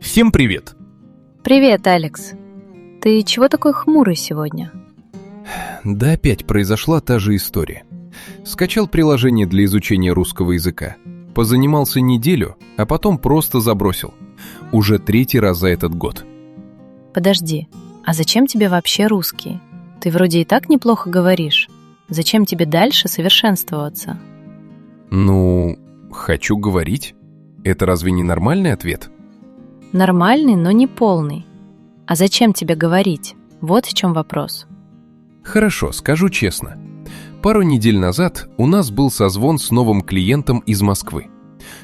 Всем привет! Привет, Алекс. Ты чего такой хмурый сегодня? Да опять произошла та же история. Скачал приложение для изучения русского языка. Позанимался неделю, а потом просто забросил. Уже 3-й раз за этот год. Подожди, а зачем тебе вообще русский? Ты вроде и так неплохо говоришь. Зачем тебе дальше совершенствоваться? Хочу говорить. Это разве не нормальный ответ? Нормальный, но не полный. А зачем тебе говорить? Вот в чем вопрос. Хорошо, скажу честно. Пару недель назад у нас был созвон с новым клиентом из Москвы.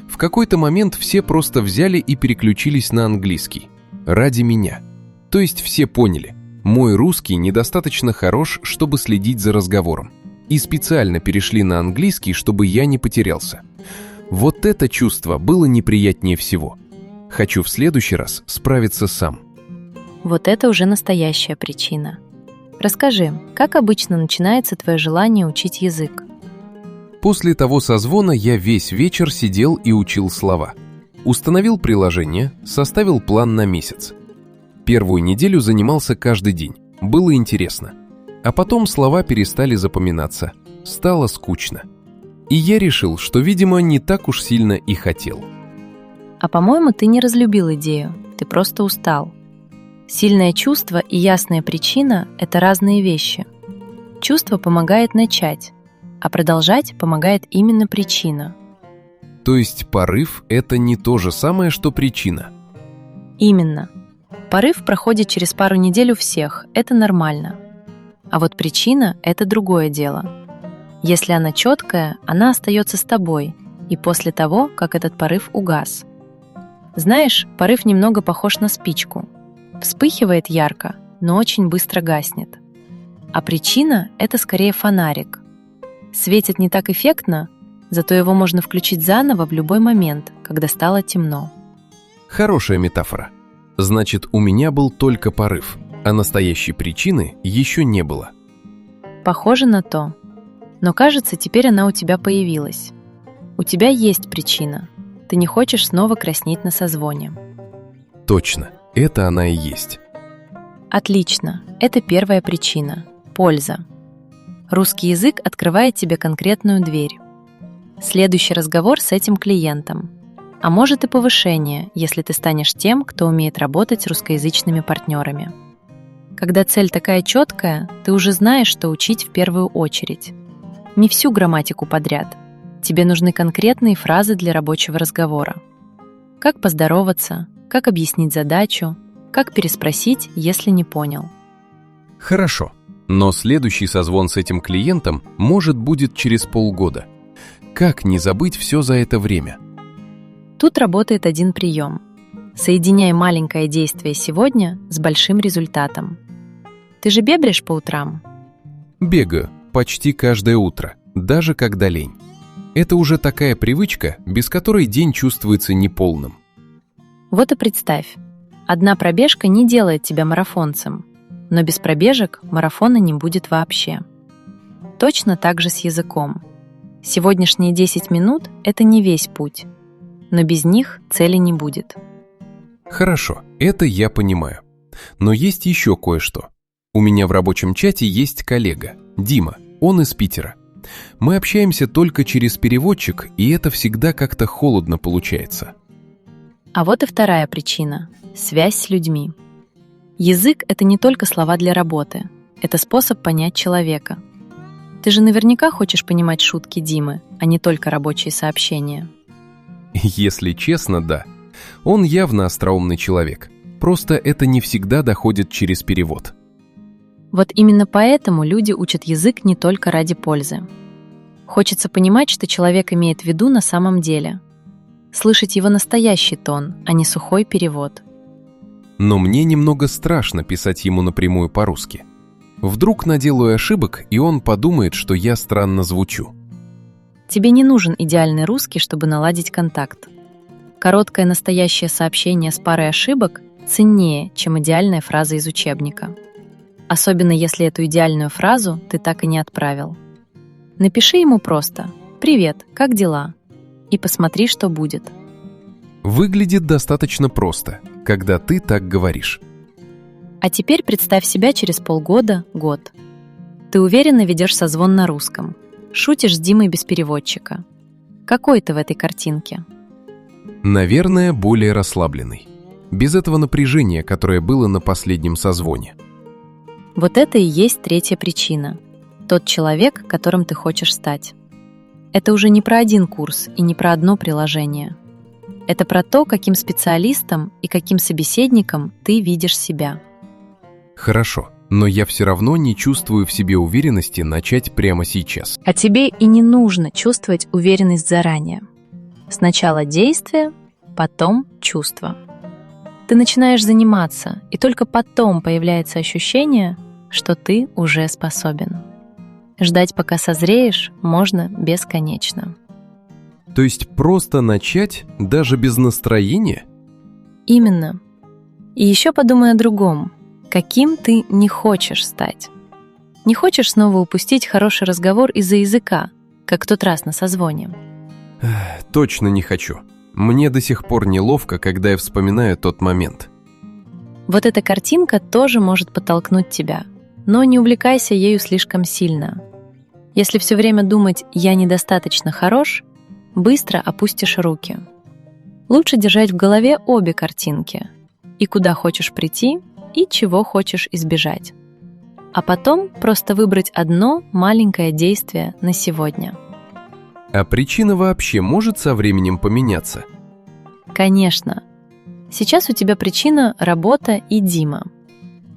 В какой-то момент все просто взяли и переключились на английский. Ради меня. То есть все поняли, мой русский недостаточно хорош, чтобы следить за разговором. И специально перешли на английский, чтобы я не потерялся. Вот это чувство было неприятнее всего. Хочу в следующий раз справиться сам. Вот это уже настоящая причина. Расскажи, как обычно начинается твое желание учить язык? После того созвона я весь вечер сидел и учил слова. Установил приложение, составил план на месяц. Первую неделю занимался каждый день. Было интересно. А потом слова перестали запоминаться. Стало скучно. И я решил, что, видимо, не так уж сильно и хотел. А по-моему, ты не разлюбил идею, ты просто устал. Сильное чувство и ясная причина – это разные вещи. Чувство помогает начать, а продолжать помогает именно причина. То есть порыв – это не то же самое, что причина? Именно. Порыв проходит через пару недель у всех, это нормально. А вот причина – это другое дело. Если она четкая, она остается с тобой и после того, как этот порыв угас. Знаешь, порыв немного похож на спичку. Вспыхивает ярко, но очень быстро гаснет. А причина – это скорее фонарик. Светит не так эффектно, зато его можно включить заново в любой момент, когда стало темно. Хорошая метафора. Значит, у меня был только порыв, а настоящей причины еще не было. Похоже на то. Но кажется, теперь она у тебя появилась. У тебя есть причина. Ты не хочешь снова краснеть на созвоне. Точно, это она и есть. Отлично, это первая причина – польза. Русский язык открывает тебе конкретную дверь. Следующий разговор с этим клиентом. А может и повышение, если ты станешь тем, кто умеет работать с русскоязычными партнерами. Когда цель такая четкая, ты уже знаешь, что учить в первую очередь. Не всю грамматику подряд. Тебе нужны конкретные фразы для рабочего разговора. Как поздороваться, как объяснить задачу, как переспросить, если не понял. Хорошо, но следующий созвон с этим клиентом, может, будет через полгода. Как не забыть все за это время? Тут работает один прием. Соединяй маленькое действие сегодня с большим результатом. Ты же бегаешь по утрам? Бегаю почти каждое утро, даже когда лень. Это уже такая привычка, без которой день чувствуется неполным. Вот и представь, одна пробежка не делает тебя марафонцем, но без пробежек марафона не будет вообще. Точно так же с языком. Сегодняшние 10 минут – это не весь путь, но без них цели не будет. Хорошо, это я понимаю. Но есть еще кое-что. У меня в рабочем чате есть коллега, Дима, он из Питера. Мы общаемся только через переводчик, и это всегда как-то холодно получается. А вот и вторая причина – связь с людьми. Язык – это не только слова для работы, это способ понять человека. Ты же наверняка хочешь понимать шутки Димы, а не только рабочие сообщения. Если честно, да. Он явно остроумный человек. Просто это не всегда доходит через перевод. Вот именно поэтому люди учат язык не только ради пользы. Хочется понимать, что человек имеет в виду на самом деле. Слышать его настоящий тон, а не сухой перевод. Но мне немного страшно писать ему напрямую по-русски. Вдруг наделаю ошибок, и он подумает, что я странно звучу. Тебе не нужен идеальный русский, чтобы наладить контакт. Короткое настоящее сообщение с парой ошибок ценнее, чем идеальная фраза из учебника. Особенно если эту идеальную фразу ты так и не отправил. Напиши ему просто «Привет, как дела?» и посмотри, что будет. Выглядит достаточно просто. когда ты так говоришь. А теперь представь себя через полгода, год. Ты уверенно ведешь созвон на русском. Шутишь с Димой без переводчика. Какой ты в этой картинке? Наверное, более расслабленный. Без этого напряжения, которое было на последнем созвоне. Вот это и есть третья причина. Тот человек, которым ты хочешь стать. Это уже не про один курс и не про одно приложение. Это про то, каким специалистом и каким собеседником ты видишь себя. Хорошо, но я все равно не чувствую в себе уверенности начать прямо сейчас. А тебе и не нужно чувствовать уверенность заранее. Сначала действие, потом чувство. Ты начинаешь заниматься, и только потом появляется ощущение, что ты уже способен. Ждать, пока созреешь, можно бесконечно. То есть просто начать, даже без настроения? Именно. И еще подумай о другом. Каким ты не хочешь стать? Не хочешь снова упустить хороший разговор из-за языка, как в тот раз на созвоне? Точно не хочу. Мне до сих пор неловко, когда я вспоминаю тот момент. Вот эта картинка тоже может подтолкнуть тебя, но не увлекайся ею слишком сильно. Если все время думать «я недостаточно хорош», быстро опустишь руки. Лучше держать в голове обе картинки – и куда хочешь прийти, и чего хочешь избежать. А потом просто выбрать одно маленькое действие на сегодня. А причина вообще может со временем поменяться? Конечно. Сейчас у тебя причина работа и Дима.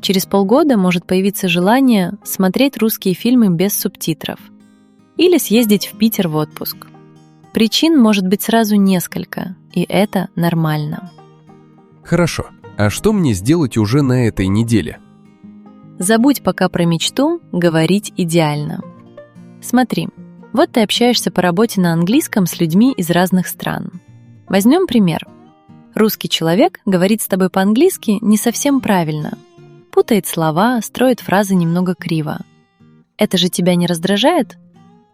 Через полгода может появиться желание смотреть русские фильмы без субтитров или съездить в Питер в отпуск. Причин может быть сразу несколько, и это нормально. Хорошо. А что мне сделать уже на этой неделе? Забудь пока про мечту, говорить идеально. Смотри, вот ты общаешься по работе на английском с людьми из разных стран. Возьмем пример. Русский человек говорит с тобой по-английски не совсем правильно. Путает слова, строит фразы немного криво. Это же тебя не раздражает?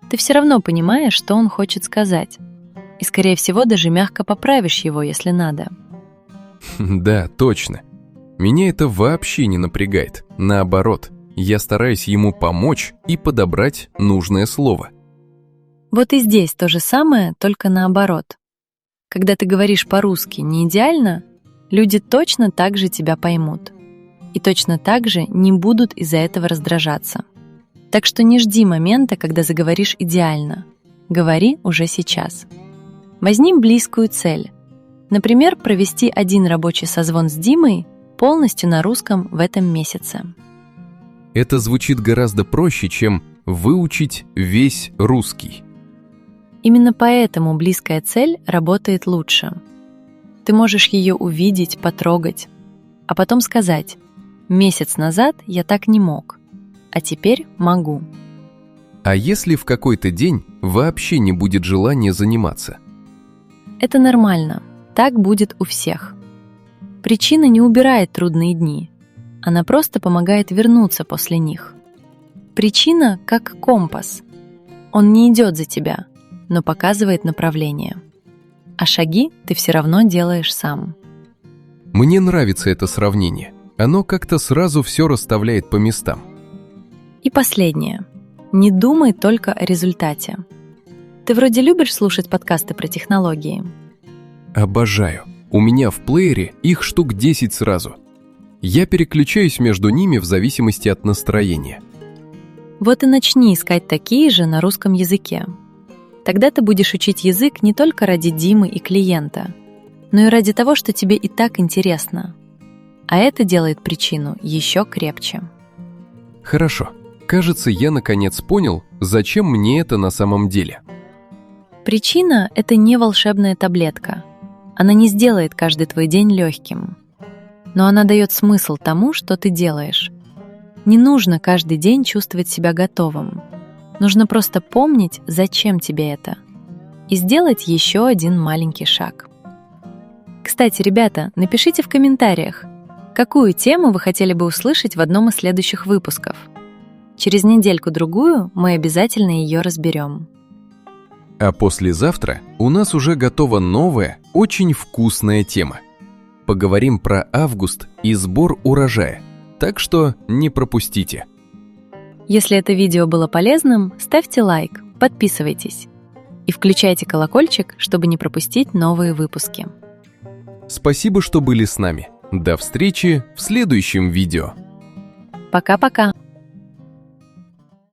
Ты все равно понимаешь, что он хочет сказать. И, скорее всего, даже мягко поправишь его, если надо. Да, точно. Меня это вообще не напрягает. Наоборот, я стараюсь ему помочь и подобрать нужное слово. Вот и здесь то же самое, только наоборот. Когда ты говоришь по-русски не идеально, люди точно так же тебя поймут. И точно так же не будут из-за этого раздражаться. Так что не жди момента, когда заговоришь идеально. Говори уже сейчас. Возьми близкую цель. Например, провести один рабочий созвон с Димой полностью на русском в этом месяце. Это звучит гораздо проще, чем выучить весь русский. Именно поэтому близкая цель работает лучше. Ты можешь ее увидеть, потрогать, а потом сказать: «Месяц назад я так не мог, а теперь могу». А если в какой-то день вообще не будет желания заниматься? Это нормально. Так будет у всех. Причина не убирает трудные дни. Она просто помогает вернуться после них. Причина как компас. Он не идет за тебя, но показывает направление. А шаги ты все равно делаешь сам. Мне нравится это сравнение. Оно как-то сразу все расставляет по местам. И последнее. Не думай только о результате. Ты вроде любишь слушать подкасты про технологии. Обожаю. У меня в плеере их штук 10 сразу. Я переключаюсь между ними в зависимости от настроения. Вот и начни искать такие же на русском языке. Тогда ты будешь учить язык не только ради Димы и клиента, но и ради того, что тебе и так интересно. А это делает причину еще крепче. Хорошо. Кажется, я наконец понял, зачем мне это на самом деле. Причина — это не волшебная таблетка. Она не сделает каждый твой день легким. Но она дает смысл тому, что ты делаешь. Не нужно каждый день чувствовать себя готовым. Нужно просто помнить, зачем тебе это, и сделать еще один маленький шаг. Кстати, ребята, напишите в комментариях, какую тему вы хотели бы услышать в одном из следующих выпусков. Через недельку-другую мы обязательно ее разберем. А послезавтра у нас уже готова новая, очень вкусная тема. Поговорим про август и сбор урожая, так что не пропустите. Если это видео было полезным, ставьте лайк, подписывайтесь и включайте колокольчик, чтобы не пропустить новые выпуски. Спасибо, что были с нами. До встречи в следующем видео. Пока-пока!